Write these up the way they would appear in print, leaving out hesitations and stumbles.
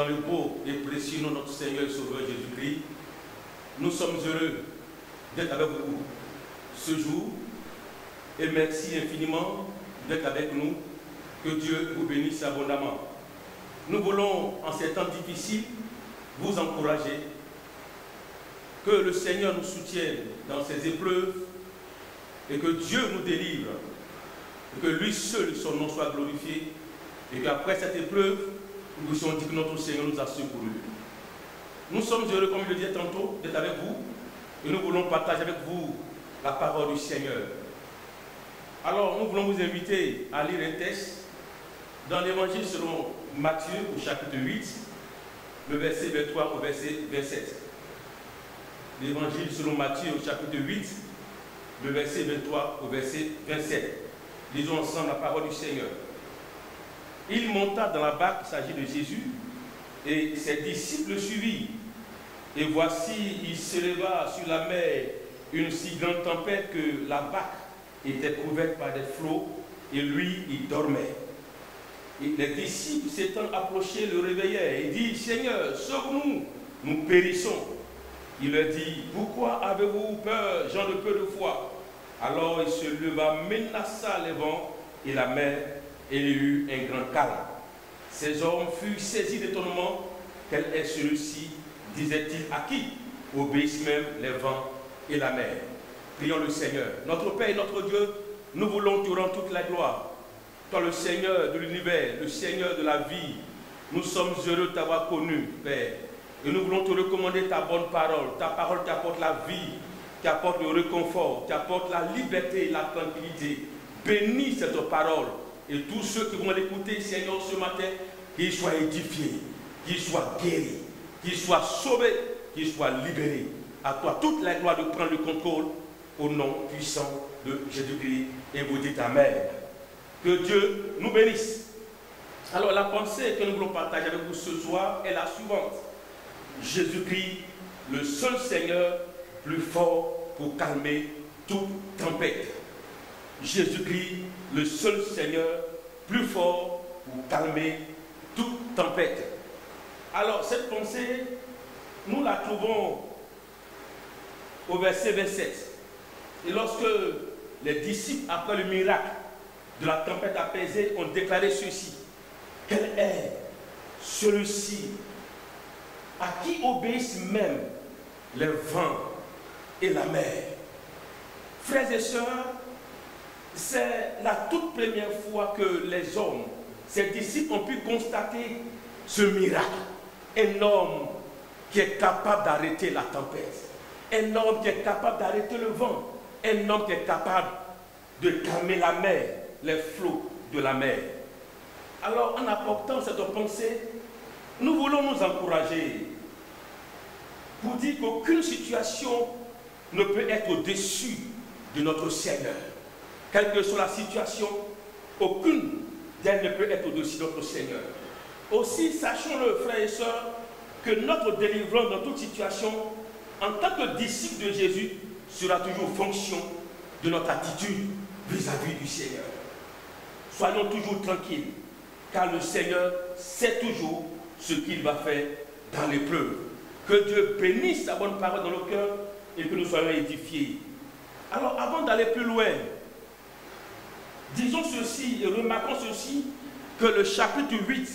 le beau et précieux nom de notre Seigneur et Sauveur Jésus-Christ, nous sommes heureux d'être avec vous ce jour et merci infiniment d'être avec nous. Que Dieu vous bénisse abondamment. Nous voulons, en ces temps difficiles, vous encourager, que le Seigneur nous soutienne dans ces épreuves et que Dieu nous délivre, et que lui seul, son nom soit glorifié, et qu'après cette épreuve, nous puissions dire que notre Seigneur nous a secourus. Nous sommes heureux, comme je le disais tantôt, d'être avec vous, et nous voulons partager avec vous la parole du Seigneur. Alors, nous voulons vous inviter à lire un texte dans l'évangile selon Matthieu, au chapitre 8, le verset 23 au verset 27. L'évangile selon Matthieu, au chapitre 8, le verset 23 au verset 27. Lisons ensemble la parole du Seigneur. Il monta dans la barque, il s'agit de Jésus, et ses disciples le suivirent. Et voici, il s'éleva sur la mer une si grande tempête que la barque était couverte par des flots, et lui, il dormait. Et les disciples s'étant approchés le réveillèrent et dit, Seigneur, sauve-nous, nous périssons. Il leur dit, pourquoi avez-vous peur, gens de peu de foi? Alors il se leva, menaça les vents et la mer, et il y eut un grand calme. Ces hommes furent saisis d'étonnement. Quel est celui-ci, disait-il, à qui obéissent même les vents et la mer? Prions le Seigneur. Notre Père et notre Dieu, nous voulons te rendre toute la gloire. Toi, le Seigneur de l'univers, le Seigneur de la vie, nous sommes heureux de t'avoir connu, Père. Et nous voulons te recommander ta bonne parole. Ta parole qui apporte la vie, qui apporte le réconfort, qui apporte la liberté et la tranquillité. Bénis cette parole. Et tous ceux qui vont l'écouter, Seigneur, ce matin, qu'ils soient édifiés, qu'ils soient guéris, qu'ils soient sauvés, qu'ils soient libérés. À toi toute la gloire de prendre le contrôle au nom puissant de Jésus-Christ. Et vous dites Amen. Que Dieu nous bénisse. Alors la pensée que nous voulons partager avec vous ce soir est la suivante. Jésus-Christ, le seul Seigneur plus fort pour calmer toute tempête. Jésus-Christ, le seul Seigneur plus fort pour calmer toute tempête. Alors cette pensée, nous la trouvons au verset 27. Et lorsque les disciples, après le miracle de la tempête apaisée, ont déclaré ceci. Quel est celui-ci à qui obéissent même les vents et la mer? Frères et sœurs, c'est la toute première fois que les hommes, ces disciples, ont pu constater ce miracle. Un homme qui est capable d'arrêter la tempête. Un homme qui est capable d'arrêter le vent. Un homme qui est capable de calmer la mer, les flots de la mer. Alors, en apportant cette pensée, nous voulons nous encourager pour dire qu'aucune situation ne peut être au-dessus de notre Seigneur. Quelle que soit la situation, aucune d'elles ne peut être au-dessus de notre Seigneur. Aussi, sachons-le, frères et sœurs, que notre délivrance dans toute situation, en tant que disciple de Jésus, sera toujours fonction de notre attitude vis-à-vis du Seigneur. Soyons toujours tranquilles, car le Seigneur sait toujours ce qu'il va faire dans l'épreuve. Que Dieu bénisse sa bonne parole dans nos cœurs et que nous soyons édifiés. Alors, avant d'aller plus loin, disons ceci et remarquons ceci, que le chapitre 8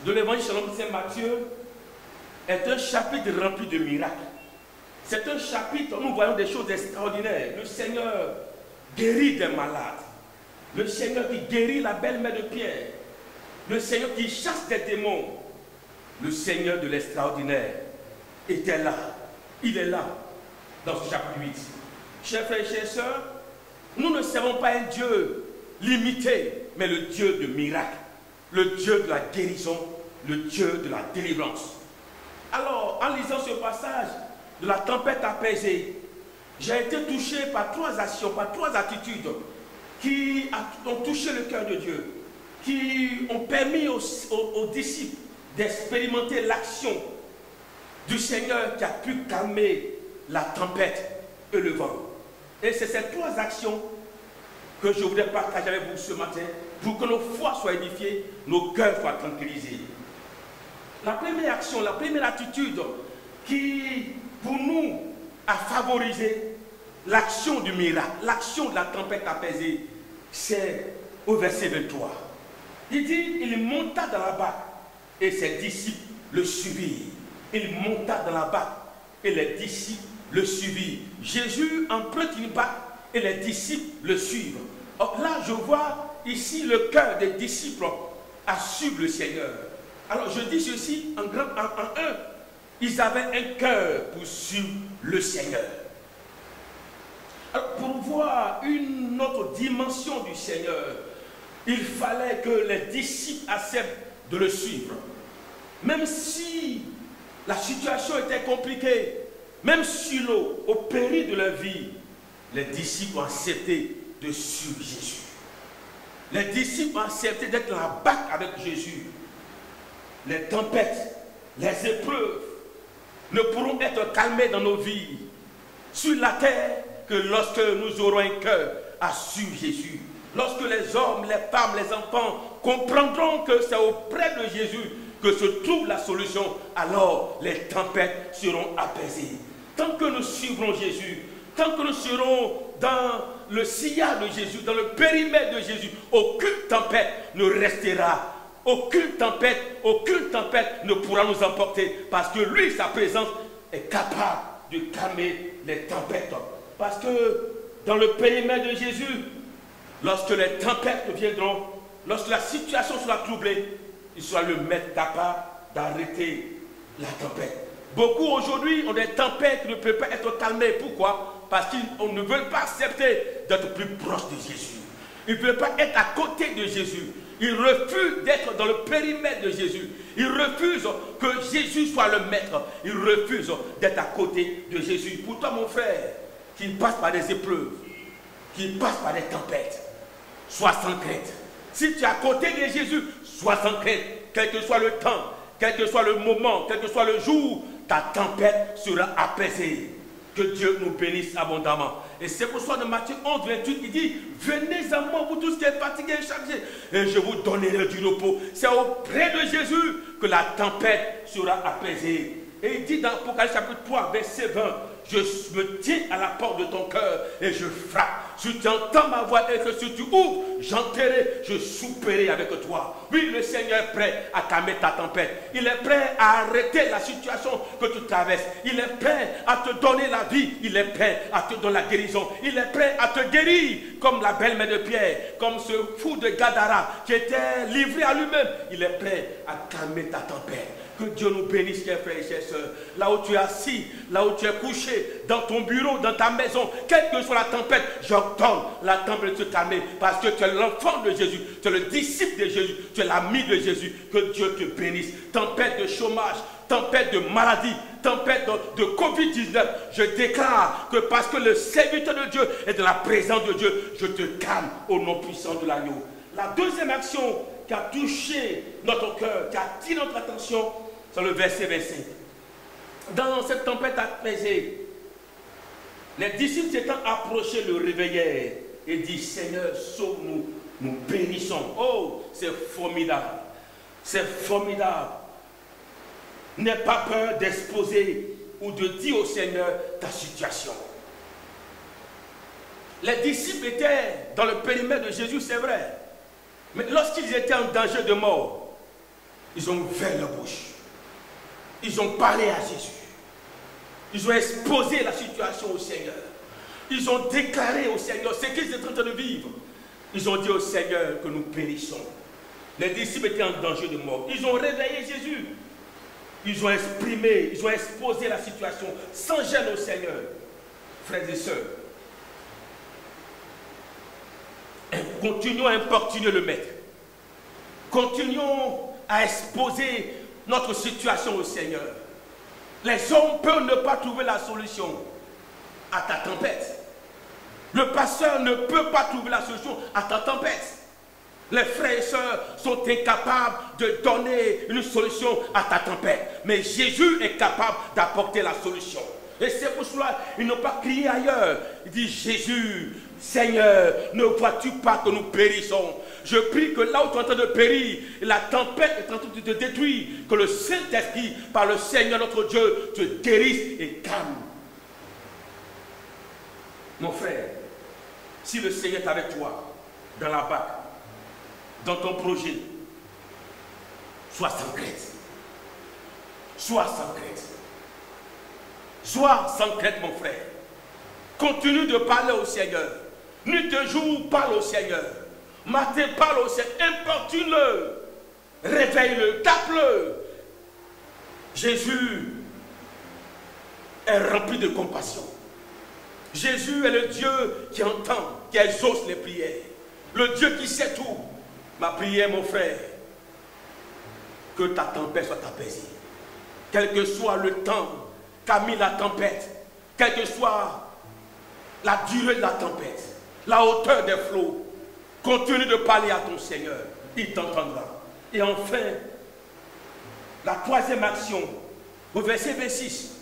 de l'évangile selon saint Matthieu est un chapitre rempli de miracles. C'est un chapitre où nous voyons des choses extraordinaires. Le Seigneur guérit des malades. Le Seigneur qui guérit la belle-mère de Pierre. Le Seigneur qui chasse des démons. Le Seigneur de l'extraordinaire était là. Il est là, dans ce chapitre 8. Chers frères et chères sœurs, nous ne servons pas un Dieu limité, mais le Dieu de miracles, le Dieu de la guérison, le Dieu de la délivrance. Alors, en lisant ce passage de la tempête apaisée, j'ai été touché par trois actions, par trois attitudes qui ont touché le cœur de Dieu, qui ont permis aux disciples d'expérimenter l'action du Seigneur qui a pu calmer la tempête et le vent. Et c'est ces trois actions que je voudrais partager avec vous ce matin pour que nos foi soient édifiées, nos cœurs soient tranquillisés. La première action, la première attitude qui, pour nous, a favorisé l'action du miracle, l'action de la tempête apaisée, c'est au verset 23. Il dit, il monta dans la barque et ses disciples le suivirent. Il monta dans la barque et les disciples le suivirent. Jésus emprunte une barque et les disciples le suivent. Or, là, je vois ici le cœur des disciples à suivre le Seigneur. Alors, je dis ceci en un. Ils avaient un cœur pour suivre le Seigneur. Alors, pour voir une autre dimension du Seigneur, il fallait que les disciples acceptent de le suivre. Même si la situation était compliquée, même sur l'eau, au péril de leur vie, les disciples ont accepté de suivre Jésus. Les disciples ont accepté d'être dans la barque avec Jésus. Les tempêtes, les épreuves ne pourront être calmées dans nos vies sur la terre que lorsque nous aurons un cœur à suivre Jésus. Lorsque les hommes, les femmes, les enfants comprendront que c'est auprès de Jésus que se trouve la solution, alors les tempêtes seront apaisées. Tant que nous suivrons Jésus, tant que nous serons dans le sillage de Jésus, dans le périmètre de Jésus, aucune tempête ne restera. Aucune tempête ne pourra nous emporter parce que lui, sa présence, est capable de calmer les tempêtes. Parce que dans le périmètre de Jésus, lorsque les tempêtes viendront, lorsque la situation sera troublée, il sera le maître capable d'arrêter la tempête. Beaucoup aujourd'hui ont des tempêtes qui ne peuvent pas être calmées. Pourquoi? Parce qu'ils ne veulent pas accepter d'être plus proche de Jésus. Ils ne veulent pas être à côté de Jésus. Ils refusent d'être dans le périmètre de Jésus. Ils refusent que Jésus soit le maître. Ils refusent d'être à côté de Jésus. Pour toi, mon frère, qui passe par des épreuves, qui passe par des tempêtes, sois sans crainte. Si tu es à côté de Jésus, sois sans crainte. Quel que soit le temps, quel que soit le moment, quel que soit le jour, ta tempête sera apaisée. Que Dieu nous bénisse abondamment. Et c'est pour ça, dans Matthieu 11, 28, il dit, venez à moi, vous tous qui êtes fatigués et chargés, et je vous donnerai du repos. C'est auprès de Jésus que la tempête sera apaisée. Et il dit dans Apocalypse chapitre 3, verset 20, je me tiens à la porte de ton cœur et je frappe. Si tu entends ma voix et que si tu ouvres, j'entrerai, je souperai avec toi. Oui, le Seigneur est prêt à calmer ta tempête. Il est prêt à arrêter la situation que tu traverses. Il est prêt à te donner la vie. Il est prêt à te donner la guérison. Il est prêt à te guérir comme la belle-mère de Pierre, comme ce fou de Gadara qui était livré à lui-même. Il est prêt à calmer ta tempête. Que Dieu nous bénisse, chers frères et chers sœurs. Là où tu es assis, là où tu es couché, dans ton bureau, dans ta maison, quelle que soit la tempête, j'ordonne la tempête de se calmer. Parce que tu es l'enfant de Jésus, tu es le disciple de Jésus, tu es l'ami de Jésus. Que Dieu te bénisse. Tempête de chômage, tempête de maladie, tempête de Covid-19. Je déclare que parce que le serviteur de Dieu est dans la présence de Dieu, je te calme au nom puissant de l'agneau. La deuxième action qui a touché notre cœur, qui a attiré notre attention, c'est le verset 25. Dans cette tempête apaisée, les disciples s'étant approchés le réveillèrent et disent, Seigneur, sauve-nous, nous périssons. Oh, c'est formidable. C'est formidable. N'aie pas peur d'exposer ou de dire au Seigneur ta situation. Les disciples étaient dans le périmètre de Jésus, c'est vrai. Mais lorsqu'ils étaient en danger de mort, ils ont ouvert leur bouche. Ils ont parlé à Jésus. Ils ont exposé la situation au Seigneur. Ils ont déclaré au Seigneur ce qu'ils étaient en train de vivre. Ils ont dit au Seigneur que nous périssons. Les disciples étaient en danger de mort. Ils ont réveillé Jésus. Ils ont exprimé, ils ont exposé la situation sans gêne au Seigneur. Frères et sœurs, continuons à importuner le Maître. Continuons à exposer notre situation au Seigneur. Les hommes peuvent ne pas trouver la solution à ta tempête. Le pasteur ne peut pas trouver la solution à ta tempête. Les frères et sœurs sont incapables de donner une solution à ta tempête. Mais Jésus est capable d'apporter la solution. Et c'est pour cela qu'ils n'ont pas crié ailleurs. Ils disent, Jésus, Seigneur, ne vois-tu pas que nous périssons? Je prie que là où tu es en train de périr, la tempête est en train de te détruire, que le Saint-Esprit, par le Seigneur notre Dieu, te guérisse et calme. Mon frère, si le Seigneur est avec toi, dans la barque, dans ton projet, sois sans crainte. Sois sans crainte. Sois sans crainte, mon frère. Continue de parler au Seigneur. Nuit et jour, parle au Seigneur. Matin, parle au Seigneur. Importune-le. Réveille-le. Tape-le. Jésus est rempli de compassion. Jésus est le Dieu qui entend, qui exauce les prières. Le Dieu qui sait tout. Ma prière, mon frère, que ta tempête soit apaisée. Quel que soit le temps qu'a mis la tempête, quelle que soit la durée de la tempête, la hauteur des flots, continue de parler à ton Seigneur, il t'entendra. Et enfin, la troisième action, au verset 26,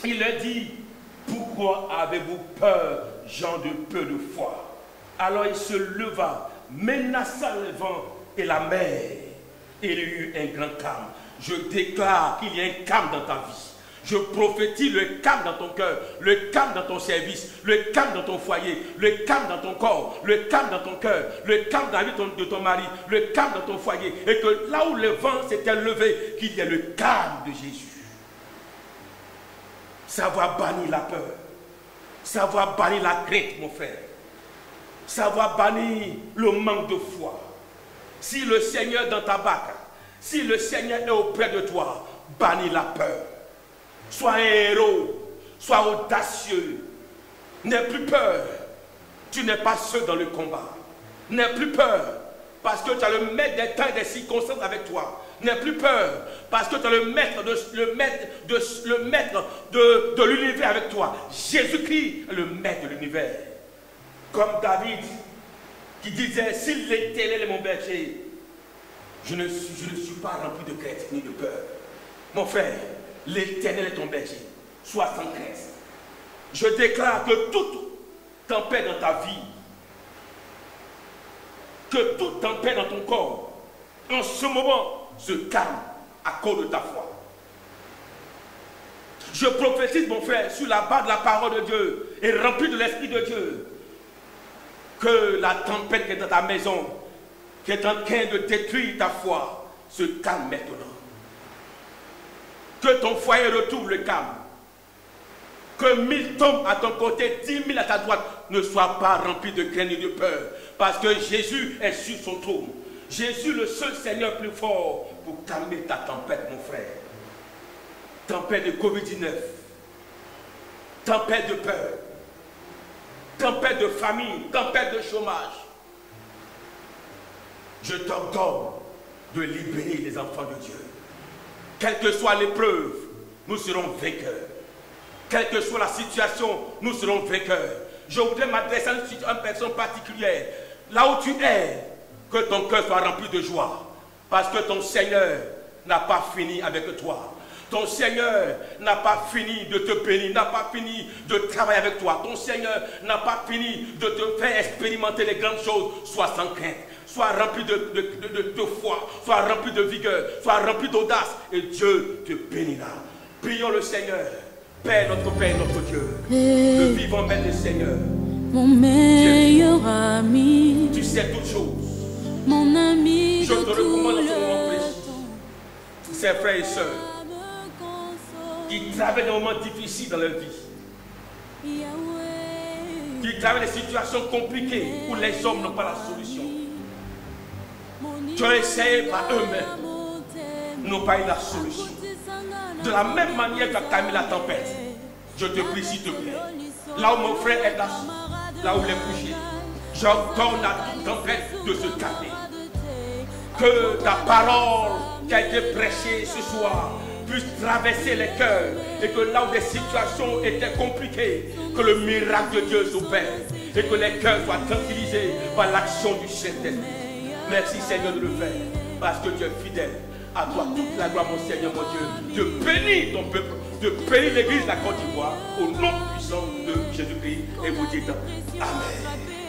il leur dit, pourquoi avez-vous peur, gens de peu de foi? Alors il se leva, menaça le vent et la mer, et il y eut un grand calme. Je déclare qu'il y a un calme dans ta vie. Je prophétise le calme dans ton cœur, le calme dans ton service, le calme dans ton foyer, le calme dans ton corps, le calme dans ton cœur, le calme dans la vie de ton mari, le calme dans ton foyer. Et que là où le vent s'était levé, qu'il y ait le calme de Jésus. Ça va bannir la peur. Ça va bannir la crainte, mon frère. Ça va bannir le manque de foi. Si le Seigneur est dans ta barque, si le Seigneur est auprès de toi, bannis la peur. Sois un héros, sois audacieux. N'aie plus peur. Tu n'es pas seul dans le combat. N'aie plus peur parce que tu as le maître des temps et des circonstances avec toi. N'aie plus peur parce que tu as le maître de l'univers avec toi. Jésus-Christ est le maître de l'univers. Comme David qui disait, s'il l'Éternel est mon berger, je ne suis pas rempli de crainte ni de peur. Mon frère, l'Éternel est ton berger. Sois sans crainte. Je déclare que toute tempête dans ta vie, que toute tempête dans ton corps, en ce moment, se calme à cause de ta foi. Je prophétise, mon frère, sur la base de la parole de Dieu et rempli de l'Esprit de Dieu, que la tempête qui est dans ta maison, qui est en train de détruire ta foi, se calme maintenant. Que ton foyer retrouve le calme. Que 1000 tombent à ton côté, 10 000 à ta droite, ne soient pas remplis de crainte et de peur. Parce que Jésus est sur son trône. Jésus, le seul Seigneur plus fort pour calmer ta tempête, mon frère. Tempête de Covid-19. Tempête de peur. Tempête de famine. Tempête de chômage. Je t'ordonne de libérer les enfants de Dieu. Quelle que soit l'épreuve, nous serons vainqueurs. Quelle que soit la situation, nous serons vainqueurs. Je voudrais m'adresser à une personne particulière. Là où tu es, que ton cœur soit rempli de joie. Parce que ton Seigneur n'a pas fini avec toi. Ton Seigneur n'a pas fini de te bénir, n'a pas fini de travailler avec toi. Ton Seigneur n'a pas fini de te faire expérimenter les grandes choses. Sois sans crainte. Sois rempli de foi, sois rempli de vigueur, sois rempli d'audace et Dieu te bénira. Prions le Seigneur. Père, notre Dieu, le vivant Maître du Seigneur. Mon meilleur ami, tu sais toutes choses. Mon ami, je te recommande en ce moment précis. Tous ces frères et sœurs qui traversent des moments difficiles dans leur vie, qui traversent des situations compliquées où les hommes n'ont pas la solution. Tu as essayé par eux-mêmes, n'ont pas eu la solution. De la même manière que tu as calmé la tempête, je te prie s'il te plaît, là où mon frère est là où il est couché, j'ordonne à toute tempête de se calmer. Que ta parole qui a été prêchée ce soir puisse traverser les cœurs et que là où des situations étaient compliquées, que le miracle de Dieu s'opère et que les cœurs soient tranquillisés par l'action du Saint-Esprit. Merci Seigneur de le faire parce que tu es fidèle. À toi toute la gloire mon Seigneur mon Dieu. Je bénis ton peuple de bénir l'église de la Côte d'Ivoire au nom puissant de Jésus-Christ. Et vous dites Amen.